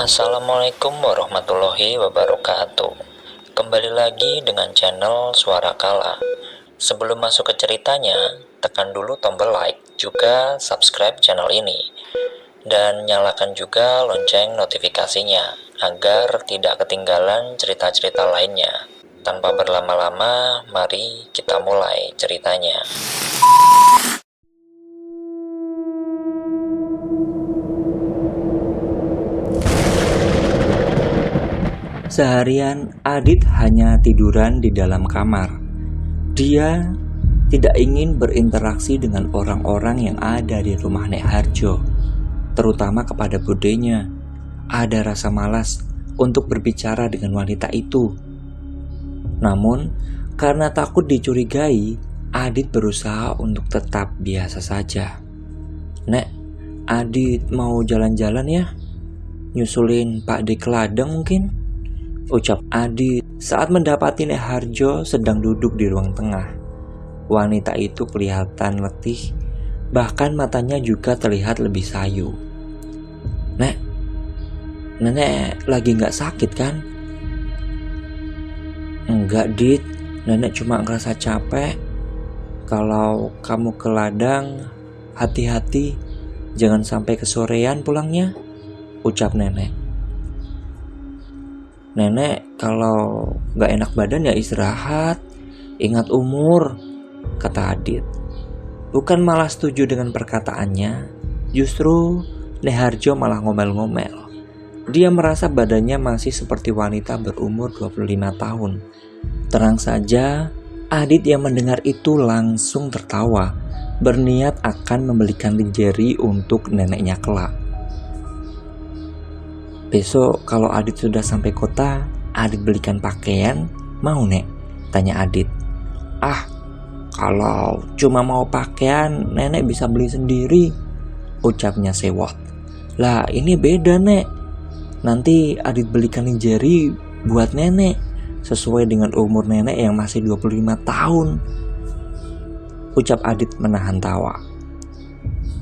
Assalamualaikum warahmatullahi wabarakatuh. Kembali lagi dengan channel Suara Kala. Sebelum masuk ke ceritanya, tekan dulu tombol like, juga subscribe channel ini. Dan nyalakan juga lonceng notifikasinya, agar tidak ketinggalan cerita-cerita lainnya. Tanpa berlama-lama, mari kita mulai ceritanya. Seharian, Adit hanya tiduran di dalam kamar. Dia tidak ingin berinteraksi dengan orang-orang yang ada di rumah Nek Harjo, terutama kepada budenya. Ada rasa malas untuk berbicara dengan wanita itu. Namun, karena takut dicurigai, Adit berusaha untuk tetap biasa saja. "Nek, Adit mau jalan-jalan ya? Nyusulin Pak D ke ladang mungkin?" ucap Adit saat mendapati Nek Harjo sedang duduk di ruang tengah. Wanita itu kelihatan letih, bahkan matanya juga terlihat lebih sayu. "Nek, nenek lagi gak sakit kan?" "Enggak, Dit, nenek cuma ngerasa capek. Kalau kamu ke ladang, hati-hati, jangan sampai kesorean pulangnya," ucap nenek. "Nenek kalau gak enak badan ya istirahat, ingat umur," kata Adit. Bukan malah setuju dengan perkataannya, justru Nek Harjo malah ngomel-ngomel. Dia merasa badannya masih seperti wanita berumur 25 tahun. Tenang saja, Adit yang mendengar itu langsung tertawa, berniat akan membelikan lingerie untuk neneknya kelak. "Besok kalau Adit sudah sampai kota, Adit belikan pakaian, mau Nek?" tanya Adit. "Ah, kalau cuma mau pakaian, nenek bisa beli sendiri," ucapnya sewot. "Lah ini beda Nek, nanti Adit belikan lingerie buat nenek, sesuai dengan umur nenek yang masih 25 tahun, ucap Adit menahan tawa.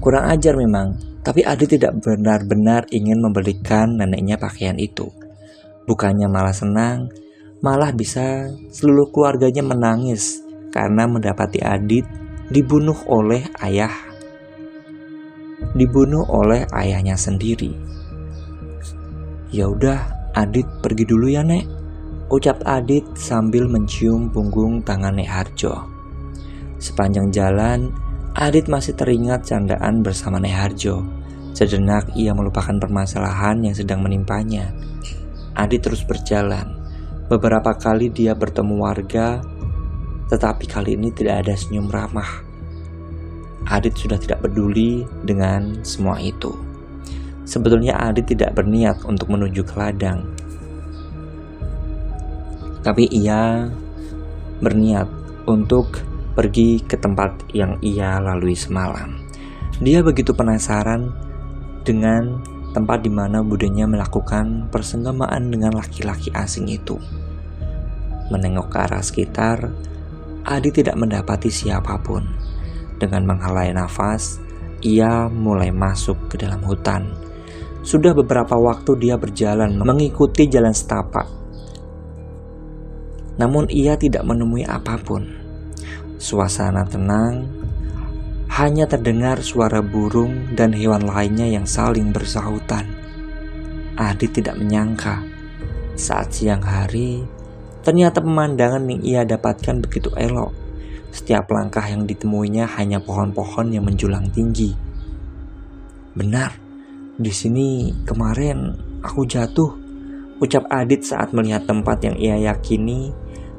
Kurang ajar memang. Tapi Adit tidak benar-benar ingin membelikan neneknya pakaian itu. Bukannya malah senang, malah bisa seluruh keluarganya menangis karena mendapati Adit dibunuh oleh ayahnya sendiri. "Ya udah, Adit pergi dulu ya Nek," ucap Adit sambil mencium punggung tangan Nek Harjo. Sepanjang jalan, Adit masih teringat candaan bersama Nek Harjo. Sejenak ia melupakan permasalahan yang sedang menimpanya. Adit terus berjalan. Beberapa kali dia bertemu warga, tetapi kali ini tidak ada senyum ramah. Adit sudah tidak peduli dengan semua itu. Sebetulnya Adit tidak berniat untuk menuju ke ladang, tapi ia berniat untuk pergi ke tempat yang ia lalui semalam. Dia begitu penasaran dengan tempat di mana budenya melakukan persenggamaan dengan laki-laki asing itu. Menengok ke arah sekitar, Adit tidak mendapati siapapun. Dengan menghalai nafas, ia mulai masuk ke dalam hutan. Sudah beberapa waktu dia berjalan mengikuti jalan setapak, namun ia tidak menemui apapun. Suasana tenang, hanya terdengar suara burung dan hewan lainnya yang saling bersahutan. Adit tidak menyangka, saat siang hari, ternyata pemandangan yang ia dapatkan begitu elok. Setiap langkah yang ditemuinya hanya pohon-pohon yang menjulang tinggi. "Benar, di sini kemarin aku jatuh," ucap Adit saat melihat tempat yang ia yakini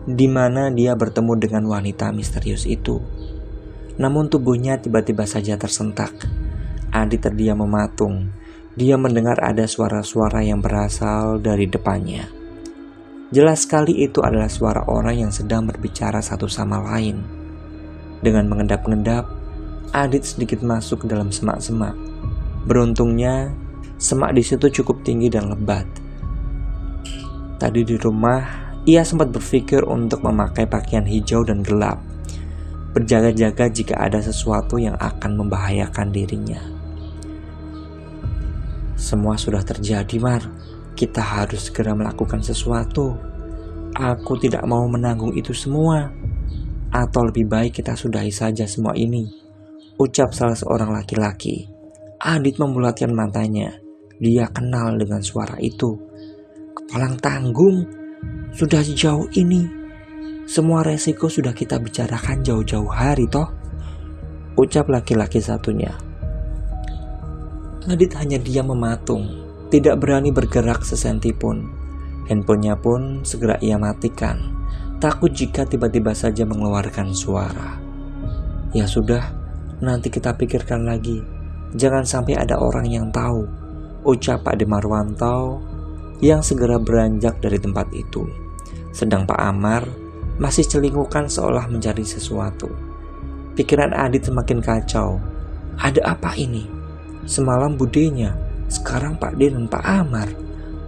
di mana dia bertemu dengan wanita misterius itu. Namun tubuhnya tiba-tiba saja tersentak. Adit terdiam mematung. Dia mendengar ada suara-suara yang berasal dari depannya. Jelas sekali itu adalah suara orang yang sedang berbicara satu sama lain. Dengan mengendap-endap, Adit sedikit masuk ke dalam semak-semak. Beruntungnya, semak di situ cukup tinggi dan lebat. Tadi di rumah, ia sempat berpikir untuk memakai pakaian hijau dan gelap, berjaga-jaga jika ada sesuatu yang akan membahayakan dirinya. Semua sudah terjadi, Mar. Kita harus segera melakukan sesuatu. Aku tidak mau menanggung itu semua. Atau lebih baik kita sudahi saja semua ini, ucap salah seorang laki-laki. Adit membulatkan matanya. Dia kenal dengan suara itu. Kepalang tanggung, sudah sejauh ini. Semua resiko sudah kita bicarakan jauh-jauh hari toh, ucap laki-laki satunya. Adit hanya diam mematung, tidak berani bergerak sesenti pun. Handphonenya pun segera ia matikan, takut jika tiba-tiba saja mengeluarkan suara. Ya sudah, nanti kita pikirkan lagi. Jangan sampai ada orang yang tahu, ucap Pak De Marwanto yang segera beranjak dari tempat itu. Sedang Pak Amar masih celingukan seolah mencari sesuatu. Pikiran Adit semakin kacau. Ada apa ini? Semalam budenya, sekarang Pak D dan Pak Amar.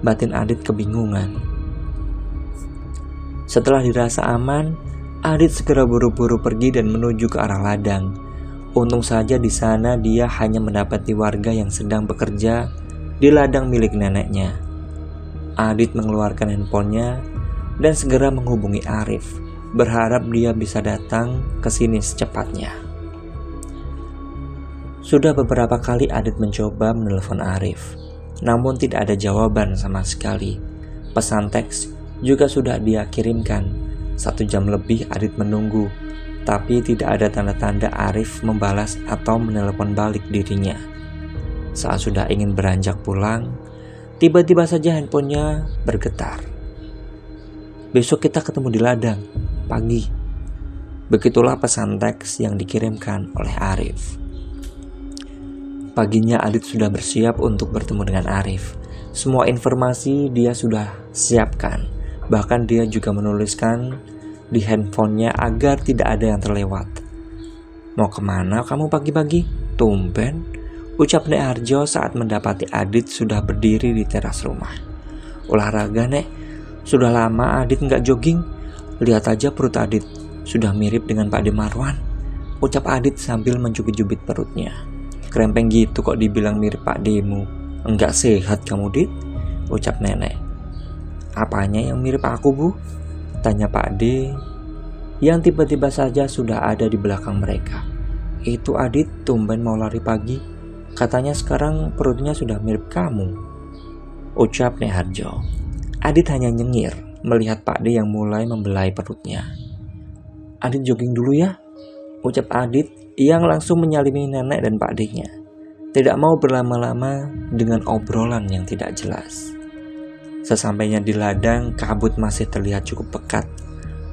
Batin Adit kebingungan. Setelah dirasa aman, Adit segera buru-buru pergi dan menuju ke arah ladang. Untung saja di sana dia hanya mendapati warga yang sedang bekerja di ladang milik neneknya. Adit mengeluarkan handphonenya dan segera menghubungi Arif, berharap dia bisa datang ke sini secepatnya. Sudah beberapa kali Adit mencoba menelpon Arif, namun tidak ada jawaban sama sekali. Pesan teks juga sudah dia kirimkan. 1 jam lebih Adit menunggu, tapi tidak ada tanda-tanda Arif membalas atau menelpon balik dirinya. Saat sudah ingin beranjak pulang, tiba-tiba saja handphonenya bergetar. Besok kita ketemu di ladang, pagi. Begitulah pesan teks yang dikirimkan oleh Arif. Paginya Adit sudah bersiap untuk bertemu dengan Arif. Semua informasi dia sudah siapkan. Bahkan dia juga menuliskan di handphonenya agar tidak ada yang terlewat. Mau kemana kamu pagi-pagi? Tumben, ucap Nek Harjo saat mendapati Adit sudah berdiri di teras rumah. Olahraga, Nek. Sudah lama Adit nggak jogging. Lihat aja perut Adit, sudah mirip dengan Pak De Marwan, ucap Adit sambil mencubit-cubit perutnya. Krempeng gitu kok dibilang mirip Pak Demu. Enggak sehat kamu, Dit, ucap nenek. Apanya yang mirip aku, Bu? Tanya Pak D yang tiba-tiba saja sudah ada di belakang mereka. Itu Adit tumben mau lari pagi. Katanya sekarang perutnya sudah mirip kamu, ucap Nek Harjo. Adit hanya nyengir melihat Pak D yang mulai membelai perutnya. Adit jogging dulu ya, ucap Adit yang langsung menyalimi nenek dan Pak D-nya. Tidak mau berlama-lama dengan obrolan yang tidak jelas. Sesampainya di ladang, kabut masih terlihat cukup pekat.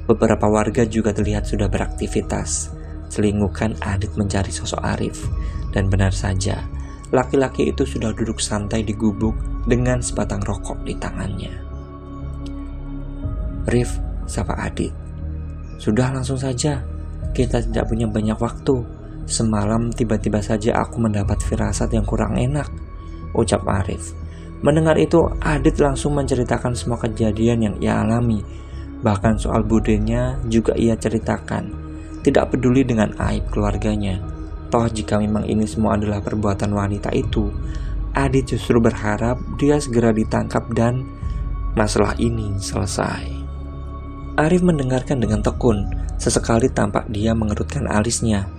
Beberapa warga juga terlihat sudah beraktivitas. Selingukan Adit mencari sosok Arif. Dan benar saja, laki-laki itu sudah duduk santai di gubuk dengan sebatang rokok di tangannya. Rif, sapa Adit. Sudah langsung saja, kita tidak punya banyak waktu. Semalam tiba-tiba saja aku mendapat firasat yang kurang enak, ucap Arif. Mendengar itu, Adit langsung menceritakan semua kejadian yang ia alami. Bahkan soal budenya juga ia ceritakan. Tidak peduli dengan aib keluarganya. Toh jika memang ini semua adalah perbuatan wanita itu, Adit justru berharap dia segera ditangkap dan masalah ini selesai. Arif mendengarkan dengan tekun. Sesekali tampak dia mengerutkan alisnya.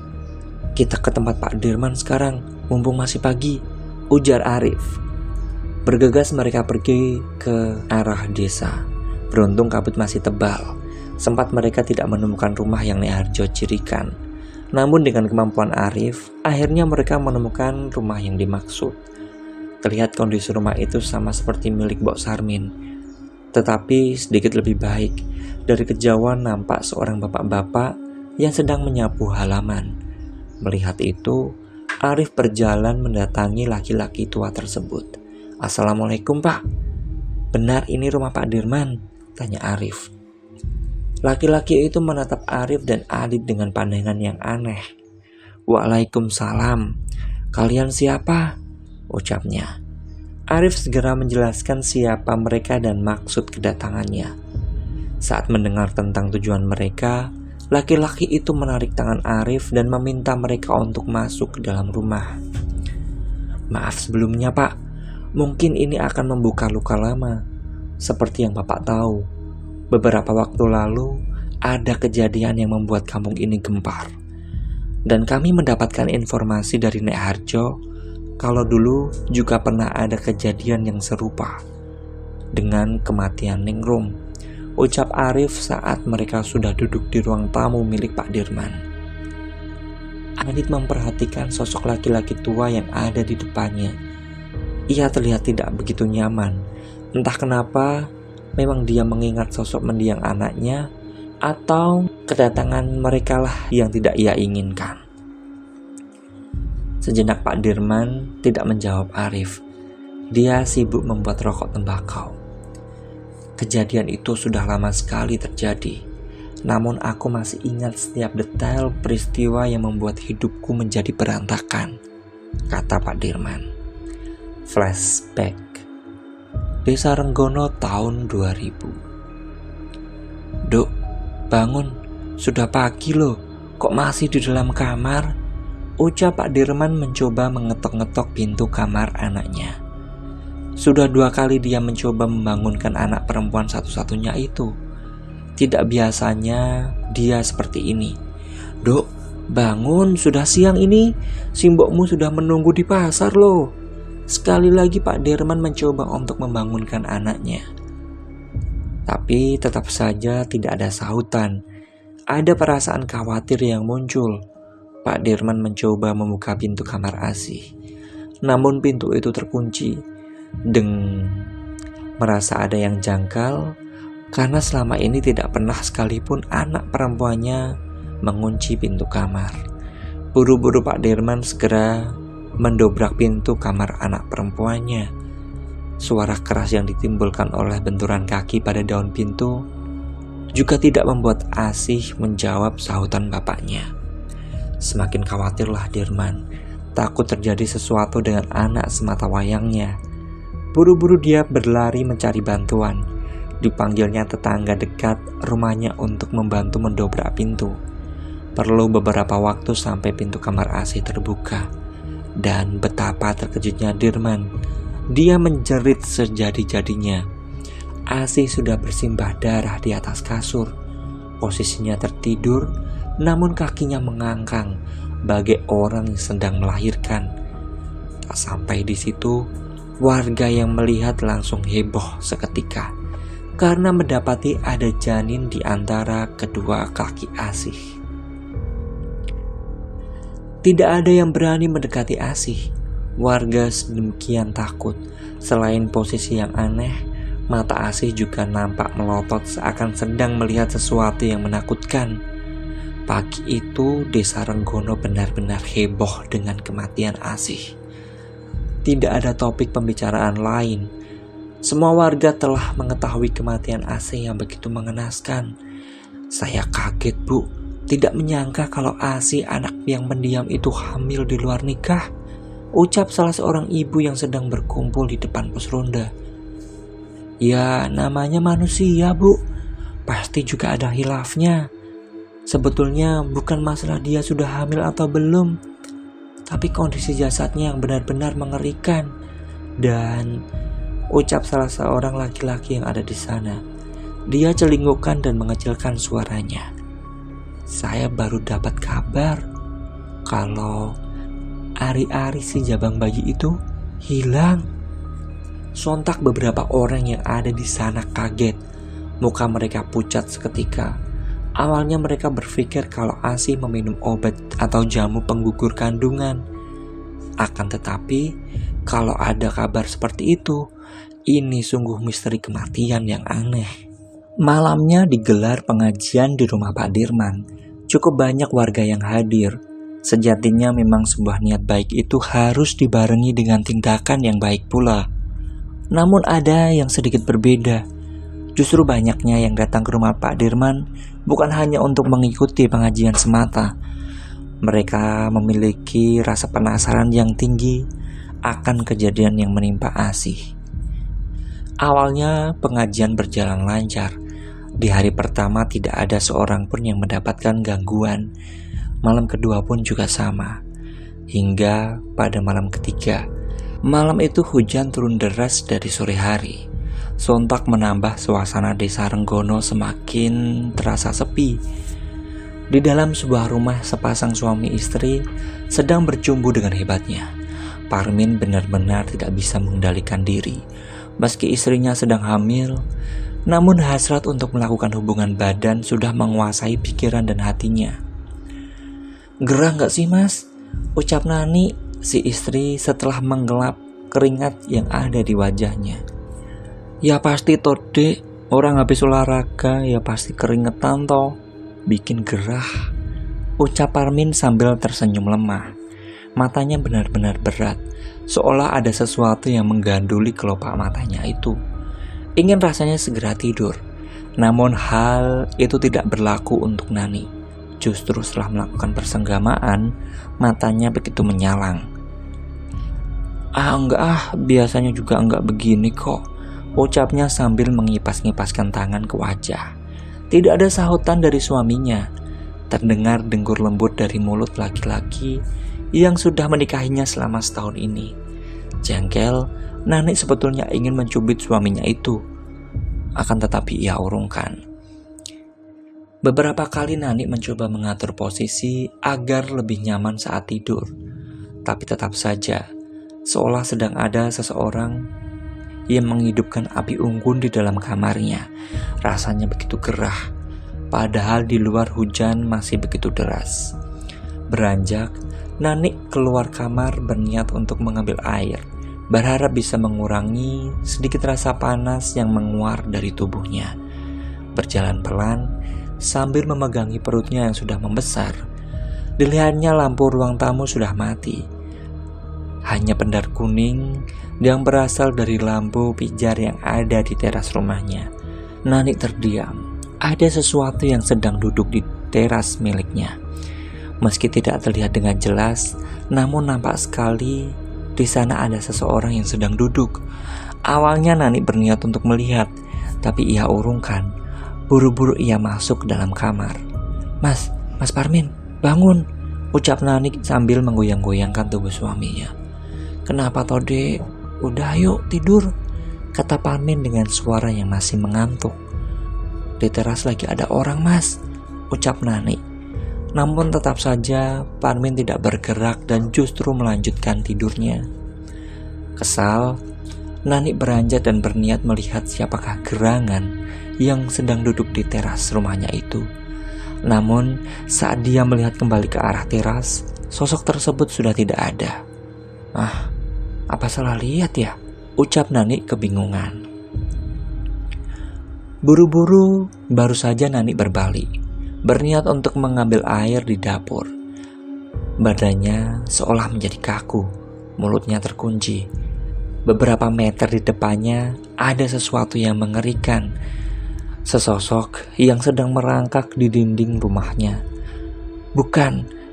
Kita ke tempat Pak Dirman sekarang, mumpung masih pagi, ujar Arif. Bergegas mereka pergi ke arah desa. Beruntung kabut masih tebal. Sempat mereka tidak menemukan rumah yang Nek Harjo cirikan. Namun dengan kemampuan Arif, akhirnya mereka menemukan rumah yang dimaksud. Terlihat kondisi rumah itu sama seperti milik Mbok Sarmin, tetapi sedikit lebih baik. Dari kejauhan nampak seorang bapak-bapak yang sedang menyapu halaman. Melihat itu, Arif berjalan mendatangi laki-laki tua tersebut. Assalamualaikum, Pak. Benar ini rumah Pak Dirman? Tanya Arif. Laki-laki itu menatap Arif dan Adit dengan pandangan yang aneh. Waalaikumsalam. Kalian siapa? Ucapnya. Arif segera menjelaskan siapa mereka dan maksud kedatangannya. Saat mendengar tentang tujuan mereka, laki-laki itu menarik tangan Arif dan meminta mereka untuk masuk ke dalam rumah. Maaf sebelumnya, Pak. Mungkin ini akan membuka luka lama. Seperti yang Bapak tahu, beberapa waktu lalu ada kejadian yang membuat kampung ini gempar. Dan kami mendapatkan informasi dari Nek Harjo kalau dulu juga pernah ada kejadian yang serupa dengan kematian Ningrum, ucap Arif saat mereka sudah duduk di ruang tamu milik Pak Dirman. Adit memperhatikan sosok laki-laki tua yang ada di depannya. Ia terlihat tidak begitu nyaman. Entah kenapa, memang dia mengingat sosok mendiang anaknya atau kedatangan mereka lah yang tidak ia inginkan. Sejenak Pak Dirman tidak menjawab Arif. Dia sibuk membuat rokok tembakau. Kejadian itu sudah lama sekali terjadi. Namun aku masih ingat setiap detail peristiwa yang membuat hidupku menjadi berantakan, kata Pak Dirman. Flashback. Desa Renggono tahun 2000. Duk, bangun. Sudah pagi loh. Kok masih di dalam kamar? Ucap Pak Dirman mencoba mengetok-ngetok pintu kamar anaknya. Sudah 2 kali dia mencoba membangunkan anak perempuan satu-satunya itu. Tidak biasanya dia seperti ini. Duk, bangun, sudah siang ini. Simbokmu sudah menunggu di pasar loh. Sekali lagi Pak Dirman mencoba untuk membangunkan anaknya. Tapi tetap saja tidak ada sahutan. Ada perasaan khawatir yang muncul. Pak Dirman mencoba membuka pintu kamar Asih. Namun pintu itu terkunci. Deng. Merasa ada yang janggal karena selama ini tidak pernah sekalipun anak perempuannya mengunci pintu kamar. Buru-buru Pak Dirman segera mendobrak pintu kamar anak perempuannya. Suara keras yang ditimbulkan oleh benturan kaki pada daun pintu juga tidak membuat Asih menjawab sahutan bapaknya. Semakin khawatirlah Dirman, takut terjadi sesuatu dengan anak semata wayangnya. Buru-buru dia berlari mencari bantuan. Dipanggilnya tetangga dekat rumahnya untuk membantu mendobrak pintu. Perlu beberapa waktu sampai pintu kamar Asih terbuka. Dan betapa terkejutnya Dirman. Dia menjerit sejadi-jadinya. Asih sudah bersimbah darah di atas kasur. Posisinya tertidur, namun kakinya mengangkang bagai orang yang sedang melahirkan. Tak sampai di situ, warga yang melihat langsung heboh seketika karena mendapati ada janin di antara kedua kaki Asih. Tidak ada yang berani mendekati Asih. Warga sedemikian takut. Selain posisi yang aneh, mata Asih juga nampak melotot seakan sedang melihat sesuatu yang menakutkan. Pagi itu Desa Renggono benar-benar heboh dengan kematian Asih. Tidak ada topik pembicaraan lain. Semua warga telah mengetahui kematian Asih yang begitu mengenaskan. Saya kaget, Bu. Tidak menyangka kalau Asih anak yang pendiam itu hamil di luar nikah, ucap salah seorang ibu yang sedang berkumpul di depan pos ronda. Ya, namanya manusia, Bu. Pasti juga ada khilafnya. Sebetulnya bukan masalah dia sudah hamil atau belum, tapi kondisi jasadnya yang benar-benar mengerikan. Dan ucap salah seorang laki-laki yang ada di sana. Dia celingukkan dan mengecilkan suaranya. Saya baru dapat kabar kalau Ari-Ari si jabang bayi itu hilang. Sontak beberapa orang yang ada di sana kaget. Muka mereka pucat seketika. Awalnya mereka berpikir kalau Asih meminum obat atau jamu penggugur kandungan. Akan tetapi, kalau ada kabar seperti itu, ini sungguh misteri kematian yang aneh. Malamnya digelar pengajian di rumah Pak Dirman. Cukup banyak warga yang hadir. Sejatinya memang sebuah niat baik itu harus dibarengi dengan tindakan yang baik pula. Namun ada yang sedikit berbeda. Justru banyaknya yang datang ke rumah Pak Dirman bukan hanya untuk mengikuti pengajian semata. Mereka memiliki rasa penasaran yang tinggi akan kejadian yang menimpa Asih. Awalnya pengajian berjalan lancar. Di hari pertama tidak ada seorang pun yang mendapatkan gangguan. Malam kedua pun juga sama. Hingga pada malam ketiga, Malam itu hujan turun deras dari sore hari. Sontak menambah suasana desa Renggono semakin terasa sepi. Di dalam sebuah rumah sepasang suami istri sedang bercumbu dengan hebatnya. Parmin benar-benar tidak bisa mengendalikan diri. Meski istrinya sedang hamil, namun hasrat untuk melakukan hubungan badan sudah menguasai pikiran dan hatinya. "Gerah gak sih mas?" ucap Nani, si istri, setelah menggelap keringat yang ada di wajahnya. "Ya pasti toh dek, orang habis olahraga ya pasti keringetan toh, bikin gerah," ucap Parmin sambil tersenyum lemah. Matanya benar-benar berat, seolah ada sesuatu yang mengganduli kelopak matanya itu. Ingin rasanya segera tidur, namun hal itu tidak berlaku untuk Nani. Justru setelah melakukan persenggamaan, matanya begitu menyalang. Enggak biasanya juga enggak begini kok," ucapnya sambil mengipas-ngipaskan tangan ke wajah. Tidak ada sahutan dari suaminya. Terdengar dengkur lembut dari mulut laki-laki yang sudah menikahinya selama setahun ini. Jengkel, Nani sebetulnya ingin mencubit suaminya itu. Akan tetapi ia urungkan. Beberapa kali Nani mencoba mengatur posisi agar lebih nyaman saat tidur. Tapi tetap saja, seolah sedang ada seseorang yang menghidupkan api unggun di dalam kamarnya. Rasanya begitu gerah, padahal di luar hujan masih begitu deras. Beranjak, Nani keluar kamar berniat untuk mengambil air, berharap bisa mengurangi sedikit rasa panas yang menguar dari tubuhnya. Berjalan pelan, sambil memegangi perutnya yang sudah membesar. Dilihatnya lampu ruang tamu sudah mati. Hanya pendar kuning yang berasal dari lampu pijar yang ada di teras rumahnya. Nani terdiam. Ada sesuatu yang sedang duduk di teras miliknya. Meski tidak terlihat dengan jelas, namun nampak sekali di sana ada seseorang yang sedang duduk. Awalnya Nani berniat untuk melihat, tapi ia urungkan. Buru-buru ia masuk ke dalam kamar. Mas Parmin, bangun," ucap Nani sambil menggoyang-goyangkan tubuh suaminya. "Kenapa toh dek? Udah yuk tidur," kata Parmin dengan suara yang masih mengantuk. "Di teras lagi ada orang mas," ucap Nani. Namun tetap saja Parmin tidak bergerak dan justru melanjutkan tidurnya. Kesal, Nani beranjak dan berniat melihat siapakah gerangan yang sedang duduk di teras rumahnya itu. Namun saat dia melihat kembali ke arah teras, sosok tersebut sudah tidak ada. Apa salah lihat ya?" ucap Nani kebingungan. Buru-buru baru saja Nani berbalik, berniat untuk mengambil air di dapur. Badannya seolah menjadi kaku, mulutnya terkunci. Beberapa meter di depannya ada sesuatu yang mengerikan. Sesosok yang sedang merangkak di dinding rumahnya.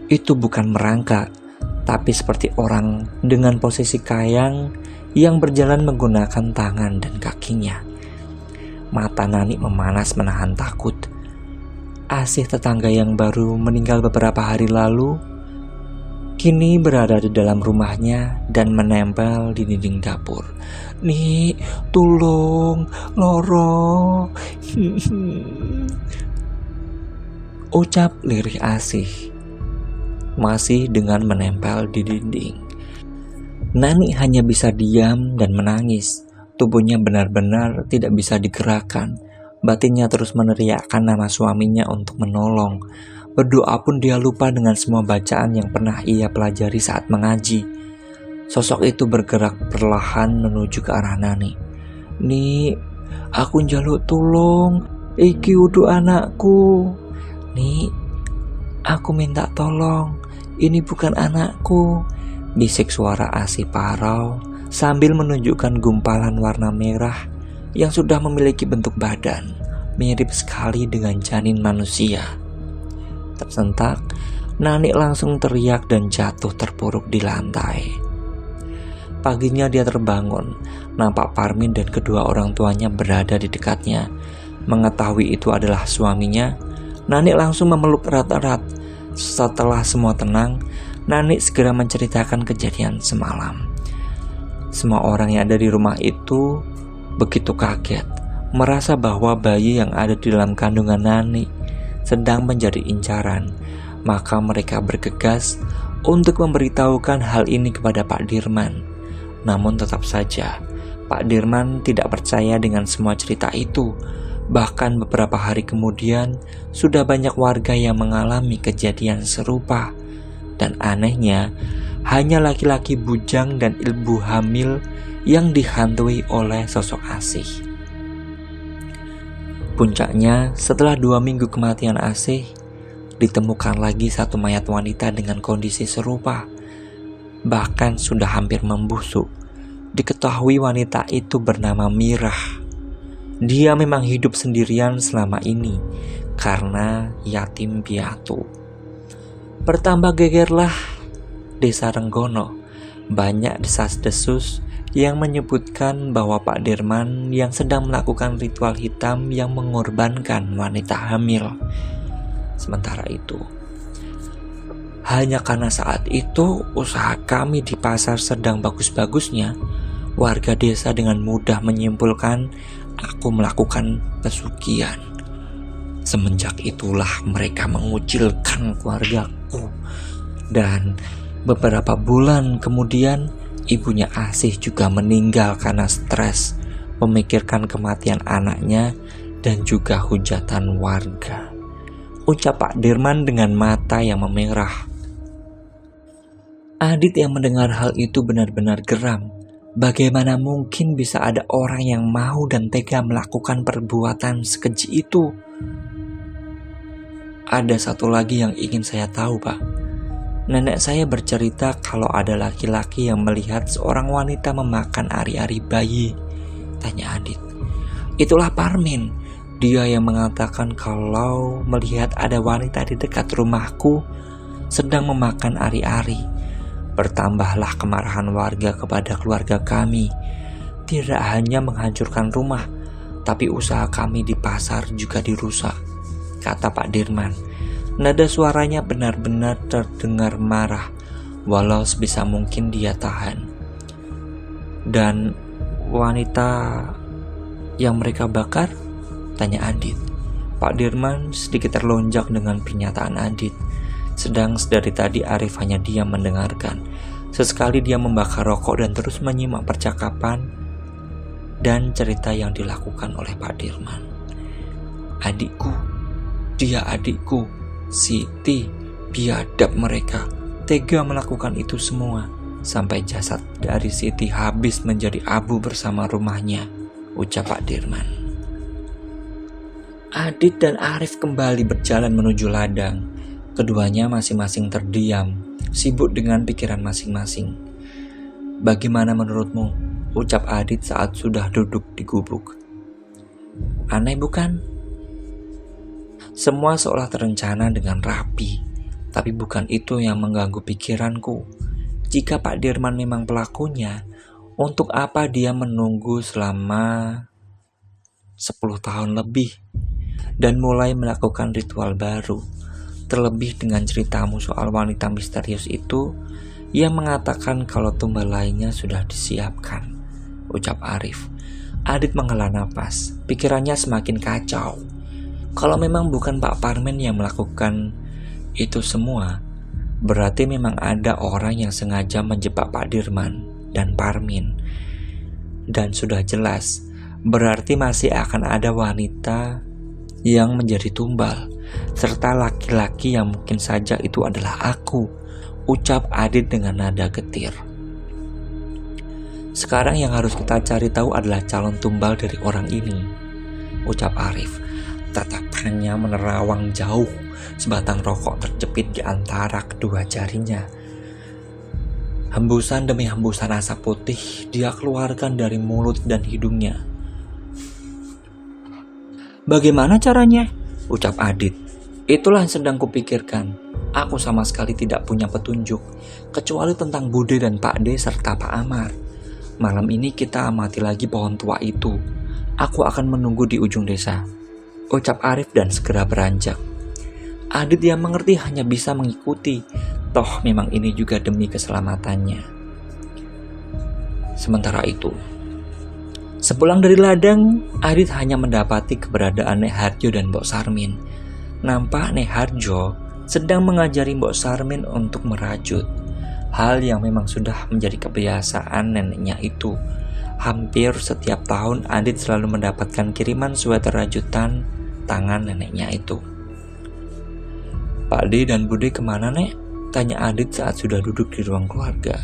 Itu bukan merangkak, tapi seperti orang dengan posisi kayang yang berjalan menggunakan tangan dan kakinya. Mata Nani memanas menahan takut. Asih tetangga yang baru meninggal beberapa hari lalu kini berada di dalam rumahnya dan menempel di dinding dapur. "Nih, tolong, loro," ucap lirih Asih, masih dengan menempel di dinding. Nani hanya bisa diam dan menangis. Tubuhnya benar-benar tidak bisa digerakkan. Batinnya terus meneriakkan nama suaminya untuk menolong. Berdoa pun dia lupa dengan semua bacaan yang pernah ia pelajari saat mengaji. Sosok itu bergerak perlahan menuju ke arah Nani. "Nih, aku njaluk tulung. Iki udu anakku. Nih, aku minta tolong. Ini bukan anakku," bisik suara Asih parau sambil menunjukkan gumpalan warna merah yang sudah memiliki bentuk badan mirip sekali dengan janin manusia. Tersentak, Nani langsung teriak dan jatuh terpuruk di lantai. Paginya dia terbangun, nampak Parmin dan kedua orang tuanya berada di dekatnya. Mengetahui itu adalah suaminya, Nani langsung memeluk erat-erat. Setelah semua tenang, Nani segera menceritakan kejadian semalam. Semua orang yang ada di rumah itu begitu kaget, merasa bahwa bayi yang ada di dalam kandungan Nani sedang menjadi incaran. Maka mereka bergegas untuk memberitahukan hal ini kepada Pak Dirman. Namun tetap saja Pak Dirman tidak percaya dengan semua cerita itu. Bahkan beberapa hari kemudian sudah banyak warga yang mengalami kejadian serupa. Dan anehnya, hanya laki-laki bujang dan ibu hamil yang dihantui oleh sosok Asih. Puncaknya, setelah 2 minggu kematian Asih, ditemukan lagi satu mayat wanita dengan kondisi serupa. Bahkan sudah hampir membusuk. Diketahui wanita itu bernama Mirah. Dia memang hidup sendirian selama ini karena yatim piatu. Bertambah gegerlah Desa Renggono. Banyak desas-desus yang menyebutkan bahwa Pak Dirman yang sedang melakukan ritual hitam yang mengorbankan wanita hamil. Sementara itu, hanya karena saat itu usaha kami di pasar sedang bagus-bagusnya, warga desa dengan mudah menyimpulkan aku melakukan pesugihan. Semenjak itulah mereka mengucilkan keluargaku. Dan beberapa bulan kemudian ibunya Asih juga meninggal karena stres memikirkan kematian anaknya dan juga hujatan warga, ucap Pak Dirman dengan mata yang memerah. Adit yang mendengar hal itu benar-benar geram. Bagaimana mungkin bisa ada orang yang mau dan tega melakukan perbuatan sekeji itu? Ada satu lagi yang ingin saya tahu, Pak. Nenek saya bercerita kalau ada laki-laki yang melihat seorang wanita memakan ari-ari bayi. Tanya Adit. Itulah Parmin. Dia yang mengatakan kalau melihat ada wanita di dekat rumahku sedang memakan ari-ari. Bertambahlah kemarahan warga kepada keluarga kami. Tidak hanya menghancurkan rumah, tapi usaha kami di pasar juga dirusak, kata Pak Dirman. Nada suaranya benar-benar terdengar marah, walau sebisa mungkin dia tahan. Dan wanita yang mereka bakar? Tanya Adit. Pak Dirman sedikit terlonjak dengan pernyataan Adit. Sedang dari tadi Arif hanya diam mendengarkan. Sesekali dia membakar rokok dan terus menyimak percakapan dan cerita yang dilakukan oleh Pak Dirman. Adikku, dia adikku, Siti, biadab mereka, tega melakukan itu semua. Sampai jasad dari Siti habis menjadi abu bersama rumahnya, ucap Pak Dirman. Adit dan Arif kembali berjalan menuju ladang. Keduanya masing-masing terdiam, sibuk dengan pikiran masing-masing. Bagaimana menurutmu? Ucap Adit saat sudah duduk di gubuk. Aneh bukan? Semua seolah terencana dengan rapi, tapi bukan itu yang mengganggu pikiranku. Jika Pak Dirman memang pelakunya, untuk apa dia menunggu selama 10 tahun lebih dan mulai melakukan ritual baru? Terlebih dengan ceritamu soal wanita misterius itu yang mengatakan kalau tumbal lainnya sudah disiapkan, ucap Arif. Adit menghela napas, pikirannya semakin kacau. Kalau memang bukan Pak Parmin yang melakukan itu semua, berarti memang ada orang yang sengaja menjebak Pak Dirman dan Parmin. Dan sudah jelas, berarti masih akan ada wanita yang menjadi tumbal, serta laki-laki yang mungkin saja itu adalah aku, ucap Adit dengan nada getir. Sekarang yang harus kita cari tahu adalah calon tumbal dari orang ini, ucap Arif. Tatapannya menerawang jauh, sebatang rokok terjepit di antara kedua jarinya. Hembusan demi hembusan asap putih dia keluarkan dari mulut dan hidungnya. Bagaimana caranya? Ucap Adit. Itulah yang sedang kupikirkan. Aku sama sekali tidak punya petunjuk, kecuali tentang Bude dan Pak D serta Pak Amar. Malam ini kita amati lagi pohon tua itu. Aku akan menunggu di ujung desa, ucap Arif dan segera beranjak. Adit yang mengerti hanya bisa mengikuti, toh memang ini juga demi keselamatannya. Sementara itu, sepulang dari ladang, Adit hanya mendapati keberadaan Nek Harjo dan Mbok Sarmin. Nampak Nek Harjo sedang mengajari Mbok Sarmin untuk merajut. Hal yang memang sudah menjadi kebiasaan neneknya itu. Hampir setiap tahun Adit selalu mendapatkan kiriman sweater rajutan tangan neneknya itu. "Pak D dan Bude kemana, Nek?" tanya Adit saat sudah duduk di ruang keluarga.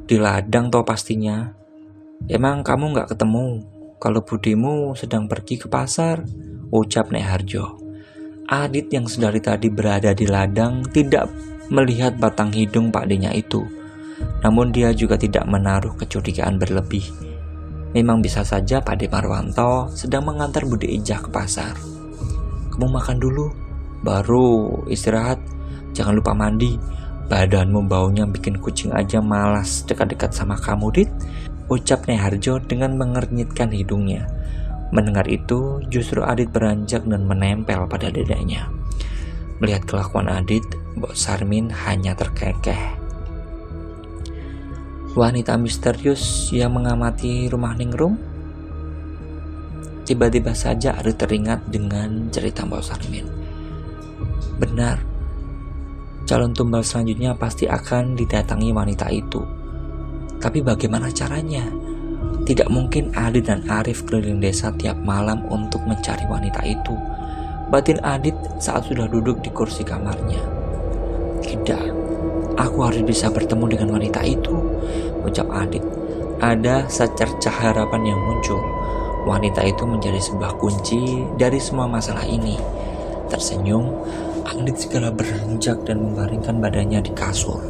"Di ladang toh pastinya. Emang kamu gak ketemu kalau budemu sedang pergi ke pasar?" ucap Nek Harjo. Adit yang sedari tadi berada di ladang tidak melihat batang hidung Pak D-nya itu. Namun dia juga tidak menaruh kecurigaan berlebih. Memang bisa saja Pak D Marwanto sedang mengantar Bude Ijah ke pasar. "Kamu makan dulu, baru istirahat. Jangan lupa mandi. Badanmu baunya bikin kucing aja malas dekat-dekat sama kamu, Dit," ucap Nek Harjo dengan mengernyitkan hidungnya. Mendengar itu, justru Adit beranjak dan menempel pada dadanya. Melihat kelakuan Adit, Mbok Sarmin hanya terkekeh. "Wanita misterius yang mengamati rumah Ningrum?" Tiba-tiba saja Adit teringat dengan cerita Mbok Sarmin. Benar, calon tumbal selanjutnya pasti akan didatangi wanita itu. Tapi bagaimana caranya? Tidak mungkin Adit dan Arif keliling desa tiap malam untuk mencari wanita itu. Batin Adit saat sudah duduk di kursi kamarnya. "Tidak, aku harus bisa bertemu dengan wanita itu," ucap Adit. Ada secercah harapan yang muncul. Wanita itu menjadi sebuah kunci dari semua masalah ini. Tersenyum, Adit segera beranjak dan membaringkan badannya di kasur.